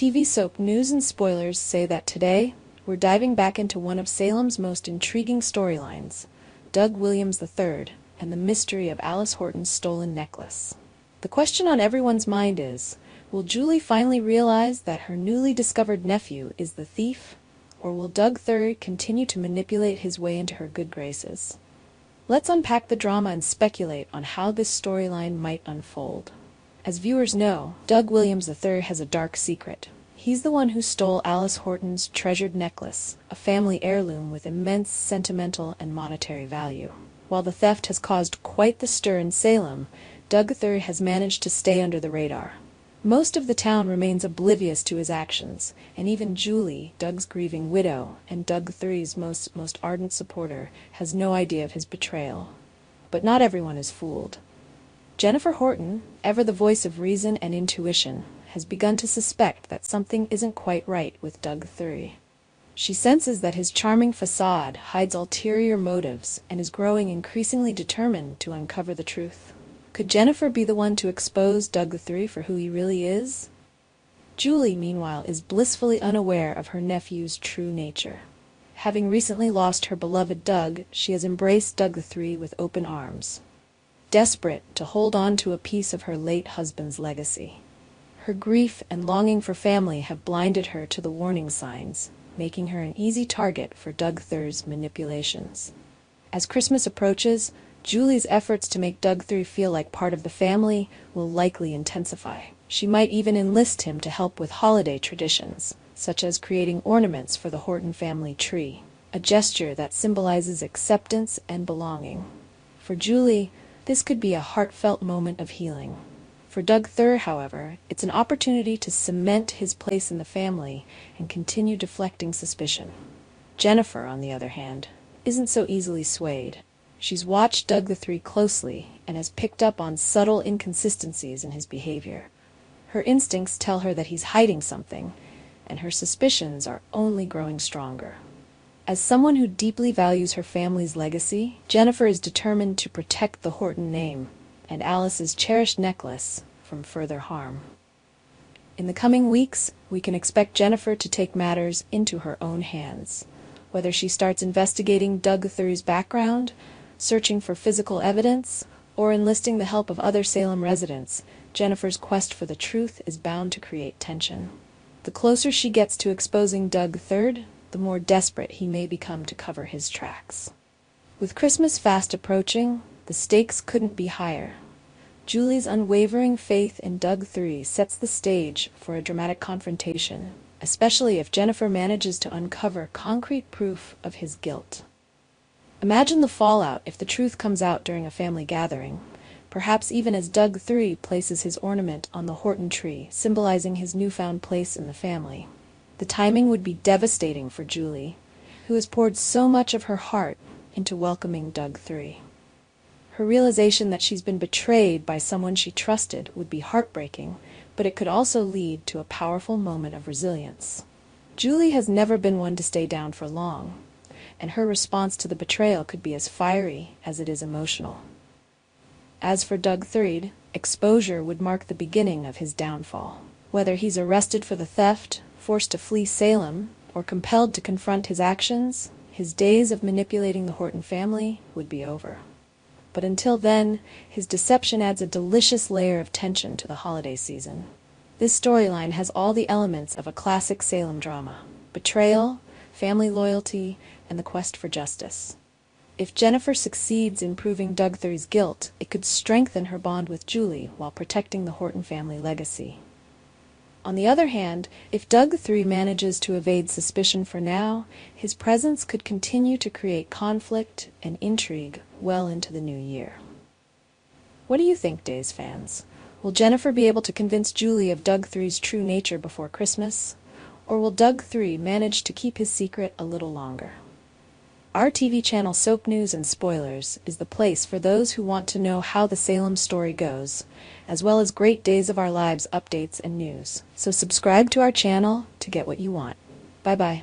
TV soap news and spoilers say that today, we're diving back into one of Salem's most intriguing storylines, Doug Williams III, and the mystery of Alice Horton's stolen necklace. The question on everyone's mind is, will Julie finally realize that her newly discovered nephew is the thief, or will Doug III continue to manipulate his way into her good graces? Let's unpack the drama and speculate on how this storyline might unfold. As viewers know, Doug Williams III has a dark secret. He's the one who stole Alice Horton's treasured necklace, a family heirloom with immense sentimental and monetary value. While the theft has caused quite the stir in Salem, Doug III has managed to stay under the radar. Most of the town remains oblivious to his actions, and even Julie, Doug's grieving widow, and Doug III's most ardent supporter, has no idea of his betrayal. But not everyone is fooled. Jennifer Horton, ever the voice of reason and intuition, has begun to suspect that something isn't quite right with Doug III. She senses that his charming facade hides ulterior motives and is growing increasingly determined to uncover the truth. Could Jennifer be the one to expose Doug III for who he really is? Julie, meanwhile, is blissfully unaware of her nephew's true nature. Having recently lost her beloved Doug, she has embraced Doug III with open arms, desperate to hold on to a piece of her late husband's legacy. Her grief and longing for family have blinded her to the warning signs, making her an easy target for Doug III's manipulations. As Christmas approaches, Julie's efforts to make Doug III feel like part of the family will likely intensify. She might even enlist him to help with holiday traditions, such as creating ornaments for the Horton family tree, a gesture that symbolizes acceptance and belonging. For Julie, this could be a heartfelt moment of healing. For Doug III, however, it's an opportunity to cement his place in the family and continue deflecting suspicion. Jennifer, on the other hand, isn't so easily swayed. She's watched Doug III closely and has picked up on subtle inconsistencies in his behavior. Her instincts tell her that he's hiding something, and her suspicions are only growing stronger. As someone who deeply values her family's legacy, Jennifer is determined to protect the Horton name and Alice's cherished necklace from further harm. In the coming weeks, we can expect Jennifer to take matters into her own hands. Whether she starts investigating Doug III's background, searching for physical evidence, or enlisting the help of other Salem residents, Jennifer's quest for the truth is bound to create tension. The closer she gets to exposing Doug III, the more desperate he may become to cover his tracks. With Christmas fast approaching, the stakes couldn't be higher. Julie's unwavering faith in Doug III sets the stage for a dramatic confrontation, especially if Jennifer manages to uncover concrete proof of his guilt. Imagine the fallout if the truth comes out during a family gathering, perhaps even as Doug III places his ornament on the Horton tree, symbolizing his newfound place in the family. The timing would be devastating for Julie, who has poured so much of her heart into welcoming Doug III. Her realization that she's been betrayed by someone she trusted would be heartbreaking, but it could also lead to a powerful moment of resilience. Julie has never been one to stay down for long, and her response to the betrayal could be as fiery as it is emotional. As for Doug III, exposure would mark the beginning of his downfall. Whether he's arrested for the theft, forced to flee Salem, or compelled to confront his actions, his days of manipulating the Horton family would be over. But until then, his deception adds a delicious layer of tension to the holiday season. This storyline has all the elements of a classic Salem drama: betrayal, family loyalty, and the quest for justice. If Jennifer succeeds in proving Doug III's guilt, it could strengthen her bond with Julie while protecting the Horton family legacy. On the other hand, if Doug III manages to evade suspicion for now, his presence could continue to create conflict and intrigue well into the new year. What do you think, Days fans? Will Jennifer be able to convince Julie of Doug III's true nature before Christmas? Or will Doug III manage to keep his secret a little longer? Our TV channel Soap News and Spoilers is the place for those who want to know how the Salem story goes, as well as great Days of Our Lives updates and news. So subscribe to our channel to get what you want. Bye-bye.